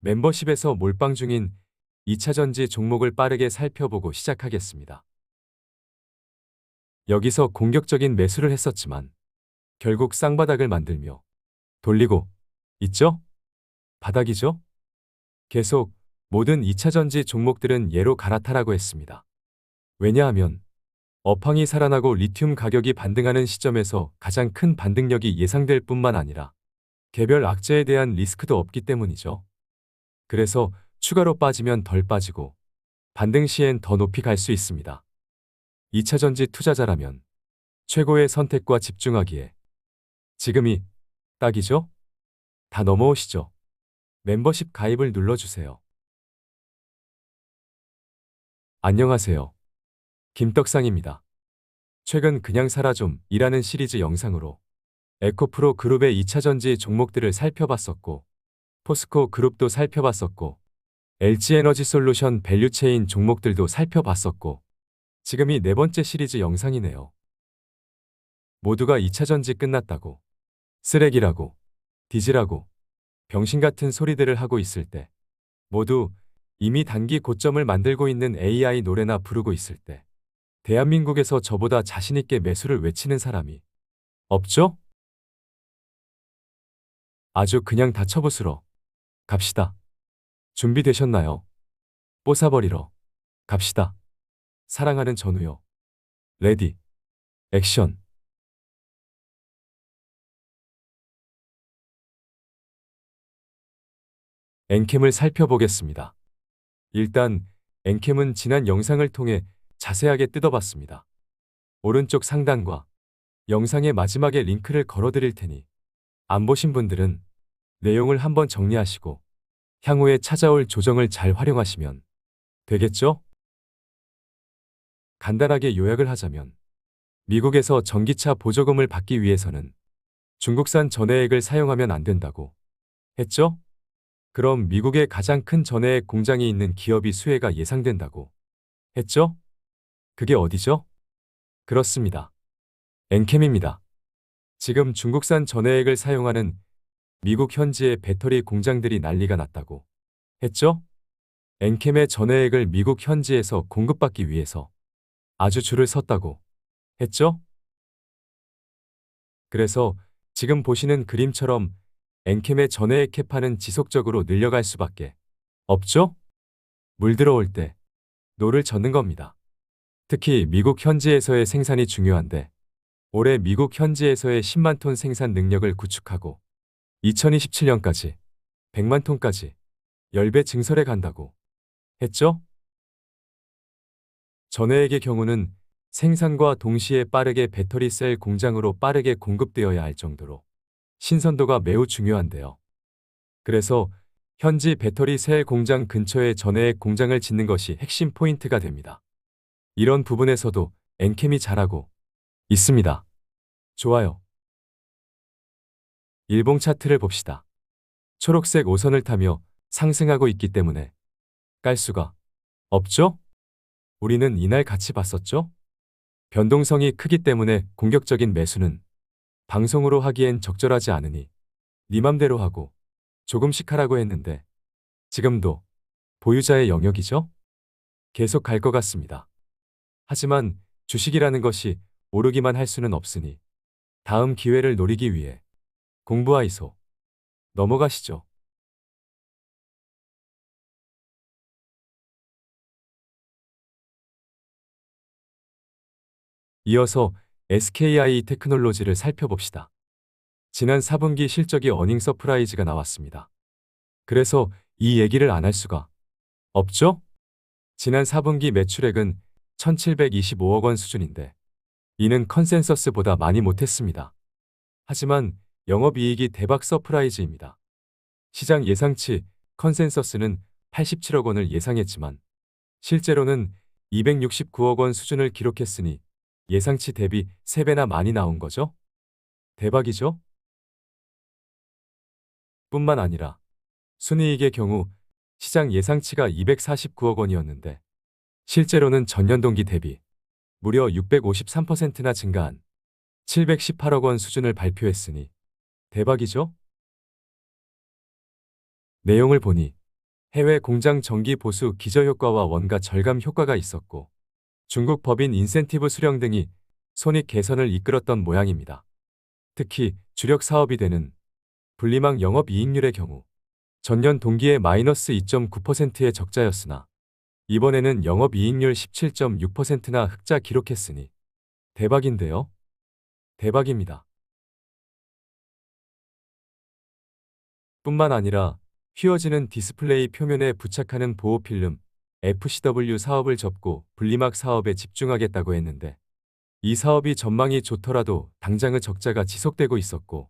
멤버십에서 몰빵 중인 2차전지 종목을 빠르게 살펴보고 시작하겠습니다. 여기서 공격적인 매수를 했었지만 결국 쌍바닥을 만들며 돌리고 있죠? 바닥이죠? 계속 모든 2차전지 종목들은 예로 갈아타라고 했습니다. 왜냐하면 업황이 살아나고 리튬 가격이 반등하는 시점에서 가장 큰 반등력이 예상될 뿐만 아니라 개별 악재에 대한 리스크도 없기 때문이죠. 그래서 추가로 빠지면 덜 빠지고 반등 시엔 더 높이 갈 수 있습니다. 2차전지 투자자라면 최고의 선택과 집중하기에 지금이 딱이죠? 다 넘어오시죠? 멤버십 가입을 눌러주세요. 안녕하세요. 김떡상입니다. 최근 그냥 살아 좀 이라는 시리즈 영상으로 에코프로 그룹의 2차전지 종목들을 살펴봤었고 포스코 그룹도 살펴봤었고 LG에너지솔루션 밸류체인 종목들도 살펴봤었고 지금이 네 번째 시리즈 영상이네요. 모두가 2차전지 끝났다고 쓰레기라고 뒤지라고 병신 같은 소리들을 하고 있을 때 모두 이미 단기 고점을 만들고 있는 AI 노래나 부르고 있을 때 대한민국에서 저보다 자신있게 매수를 외치는 사람이 없죠? 아주 그냥 다 쳐부수러 갑시다. 준비되셨나요? 뽀사버리러 갑시다. 사랑하는 전우요. 레디, 액션. 엔캠을 살펴보겠습니다. 일단 엔캠은 지난 영상을 통해 자세하게 뜯어봤습니다. 오른쪽 상단과 영상의 마지막에 링크를 걸어드릴 테니 안 보신 분들은 내용을 한번 정리하시고 향후에 찾아올 조정을 잘 활용하시면 되겠죠? 간단하게 요약을 하자면 미국에서 전기차 보조금을 받기 위해서는 중국산 전해액을 사용하면 안 된다고 했죠? 그럼 미국의 가장 큰 전해액 공장이 있는 기업이 수혜가 예상된다고 했죠? 그게 어디죠? 그렇습니다. 엔캠입니다. 지금 중국산 전해액을 사용하는 미국 현지의 배터리 공장들이 난리가 났다고 했죠? 엔캠의 전해액을 미국 현지에서 공급받기 위해서 아주 줄을 섰다고 했죠? 그래서 지금 보시는 그림처럼 엔캠의 전해액 캐파는 지속적으로 늘려갈 수밖에 없죠? 물 들어올 때 노를 젓는 겁니다. 특히 미국 현지에서의 생산이 중요한데 올해 미국 현지에서의 10만 톤 생산 능력을 구축하고 2027년까지 100만 톤까지 10배 증설해 간다고 했죠? 전해액의 경우는 생산과 동시에 빠르게 배터리 셀 공장으로 빠르게 공급되어야 할 정도로 신선도가 매우 중요한데요. 그래서 현지 배터리 셀 공장 근처에 전해액 공장을 짓는 것이 핵심 포인트가 됩니다. 이런 부분에서도 엔캠이 잘하고 있습니다. 좋아요. 일봉 차트를 봅시다. 초록색 5선을 타며 상승하고 있기 때문에 깔 수가 없죠? 우리는 이날 같이 봤었죠? 변동성이 크기 때문에 공격적인 매수는 방송으로 하기엔 적절하지 않으니 네 맘대로 하고 조금씩 하라고 했는데 지금도 보유자의 영역이죠? 계속 갈 것 같습니다. 하지만 주식이라는 것이 오르기만 할 수는 없으니 다음 기회를 노리기 위해 공부하이소. 넘어가시죠. 이어서 SKI 테크놀로지를 살펴봅시다. 지난 4분기 실적이 어닝 서프라이즈가 나왔습니다. 그래서 이 얘기를 안 할 수가 없죠? 지난 4분기 매출액은 1725억 원 수준인데 이는 컨센서스보다 많이 못했습니다. 하지만 영업이익이 대박 서프라이즈입니다. 시장 예상치 컨센서스는 87억 원을 예상했지만 실제로는 269억 원 수준을 기록했으니 예상치 대비 3배나 많이 나온 거죠? 대박이죠? 뿐만 아니라 순이익의 경우 시장 예상치가 249억 원이었는데 실제로는 전년 동기 대비 무려 653%나 증가한 718억 원 수준을 발표했으니 대박이죠? 내용을 보니 해외 공장 정기 보수 기저 효과와 원가 절감 효과가 있었고 중국 법인 인센티브 수령 등이 손익 개선을 이끌었던 모양입니다. 특히 주력 사업이 되는 분리막 영업이익률의 경우 전년 동기에 마이너스 2.9%의 적자였으나 이번에는 영업이익률 17.6%나 흑자 기록했으니 대박인데요. 대박입니다. 뿐만 아니라 휘어지는 디스플레이 표면에 부착하는 보호필름 FCW 사업을 접고 분리막 사업에 집중하겠다고 했는데 이 사업이 전망이 좋더라도 당장의 적자가 지속되고 있었고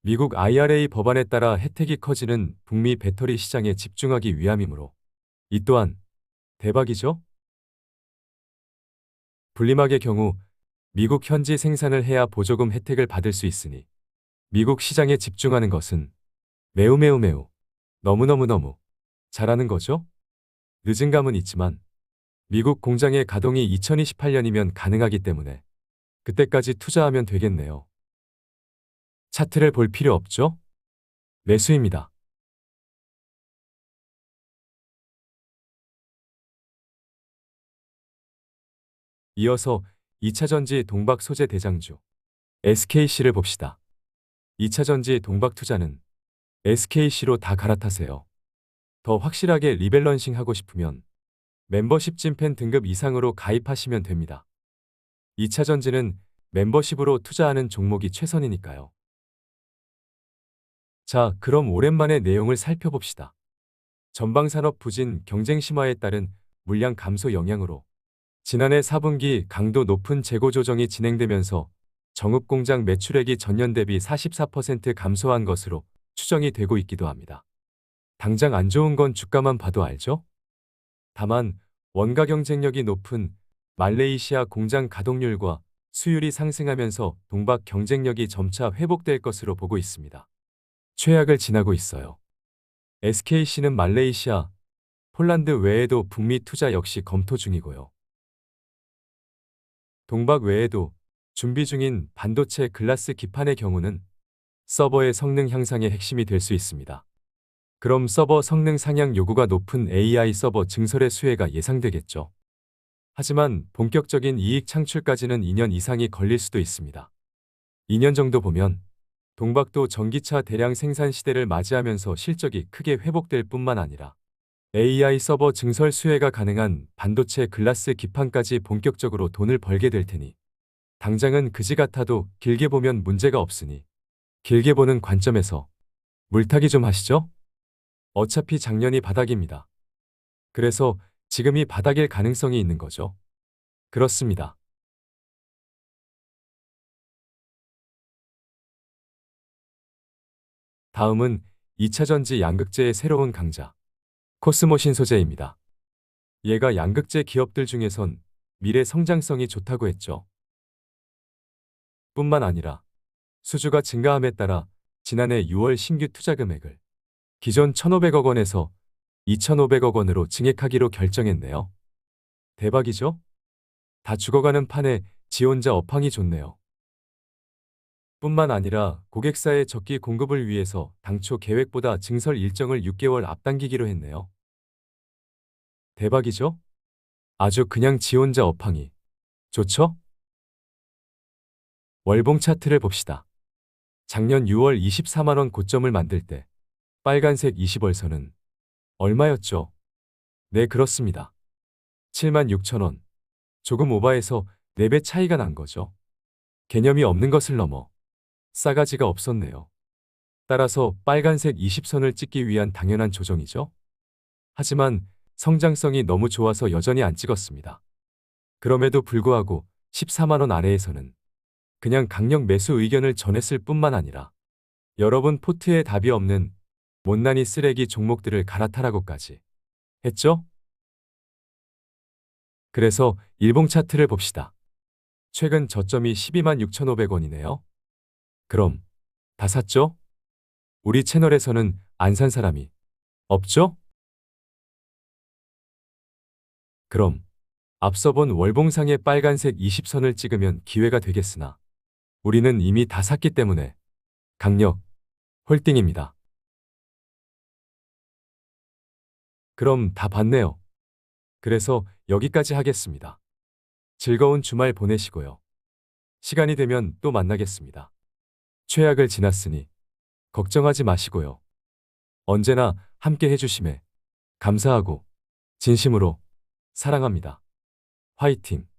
미국 IRA 법안에 따라 혜택이 커지는 북미 배터리 시장에 집중하기 위함이므로 이 또한 대박이죠? 분리막의 경우 미국 현지 생산을 해야 보조금 혜택을 받을 수 있으니 미국 시장에 집중하는 것은 매우 매우 매우 너무너무너무 잘하는 거죠? 늦은 감은 있지만 미국 공장의 가동이 2028년이면 가능하기 때문에 그때까지 투자하면 되겠네요. 차트를 볼 필요 없죠? 매수입니다. 이어서 2차전지 동박 소재 대장주 SKC를 봅시다. 2차전지 동박 투자는 SKC로 다 갈아타세요. 더 확실하게 리밸런싱 하고 싶으면 멤버십 찐팬 등급 이상으로 가입하시면 됩니다. 2차전지는 멤버십으로 투자하는 종목이 최선이니까요. 자, 그럼 오랜만에 내용을 살펴봅시다. 전방산업 부진 경쟁 심화에 따른 물량 감소 영향으로 지난해 4분기 강도 높은 재고 조정이 진행되면서 정읍공장 매출액이 전년 대비 44% 감소한 것으로 추정이 되고 있기도 합니다. 당장 안 좋은 건 주가만 봐도 알죠? 다만 원가 경쟁력이 높은 말레이시아 공장 가동률과 수율이 상승하면서 동박 경쟁력이 점차 회복될 것으로 보고 있습니다. 최악을 지나고 있어요. SKC는 말레이시아, 폴란드 외에도 북미 투자 역시 검토 중이고요. 동박 외에도 준비 중인 반도체 글라스 기판의 경우는 서버의 성능 향상의 핵심이 될 수 있습니다. 그럼 서버 성능 상향 요구가 높은 AI 서버 증설의 수혜가 예상되겠죠. 하지만 본격적인 이익 창출까지는 2년 이상이 걸릴 수도 있습니다. 2년 정도 보면 동박도 전기차 대량 생산 시대를 맞이하면서 실적이 크게 회복될 뿐만 아니라 AI 서버 증설 수혜가 가능한 반도체 글라스 기판까지 본격적으로 돈을 벌게 될 테니 당장은 그지 같아도 길게 보면 문제가 없으니 길게 보는 관점에서 물타기 좀 하시죠? 어차피 작년이 바닥입니다. 그래서 지금이 바닥일 가능성이 있는 거죠. 그렇습니다. 다음은 2차전지 양극재의 새로운 강자, 코스모 신소재입니다. 얘가 양극재 기업들 중에선 미래 성장성이 좋다고 했죠. 뿐만 아니라 수주가 증가함에 따라 지난해 6월 신규 투자 금액을 기존 1,500억 원에서 2,500억 원으로 증액하기로 결정했네요. 대박이죠? 다 죽어가는 판에 지 혼자 업황이 좋네요. 뿐만 아니라 고객사의 적기 공급을 위해서 당초 계획보다 증설 일정을 6개월 앞당기기로 했네요. 대박이죠? 아주 그냥 지 혼자 업황이 좋죠? 월봉 차트를 봅시다. 작년 6월 24만 원 고점을 만들 때 빨간색 20월선은 얼마였죠? 네, 그렇습니다. 7만 6천 원. 조금 오바해서 4배 차이가 난 거죠. 개념이 없는 것을 넘어 싸가지가 없었네요. 따라서 빨간색 20선을 찍기 위한 당연한 조정이죠. 하지만 성장성이 너무 좋아서 여전히 안 찍었습니다. 그럼에도 불구하고 14만 원 아래에서는 그냥 강력 매수 의견을 전했을 뿐만 아니라 여러분 포트에 답이 없는 못난이 쓰레기 종목들을 갈아타라고까지 했죠? 그래서 일봉 차트를 봅시다. 최근 저점이 12만 6,500원이네요. 그럼 다 샀죠? 우리 채널에서는 안 산 사람이 없죠? 그럼 앞서 본 월봉상의 빨간색 20선을 찍으면 기회가 되겠으나 우리는 이미 다 샀기 때문에 강력 홀딩입니다. 그럼 다 봤네요. 그래서 여기까지 하겠습니다. 즐거운 주말 보내시고요. 시간이 되면 또 만나겠습니다. 최악을 지났으니 걱정하지 마시고요. 언제나 함께 해주심에 감사하고 진심으로 사랑합니다. 화이팅!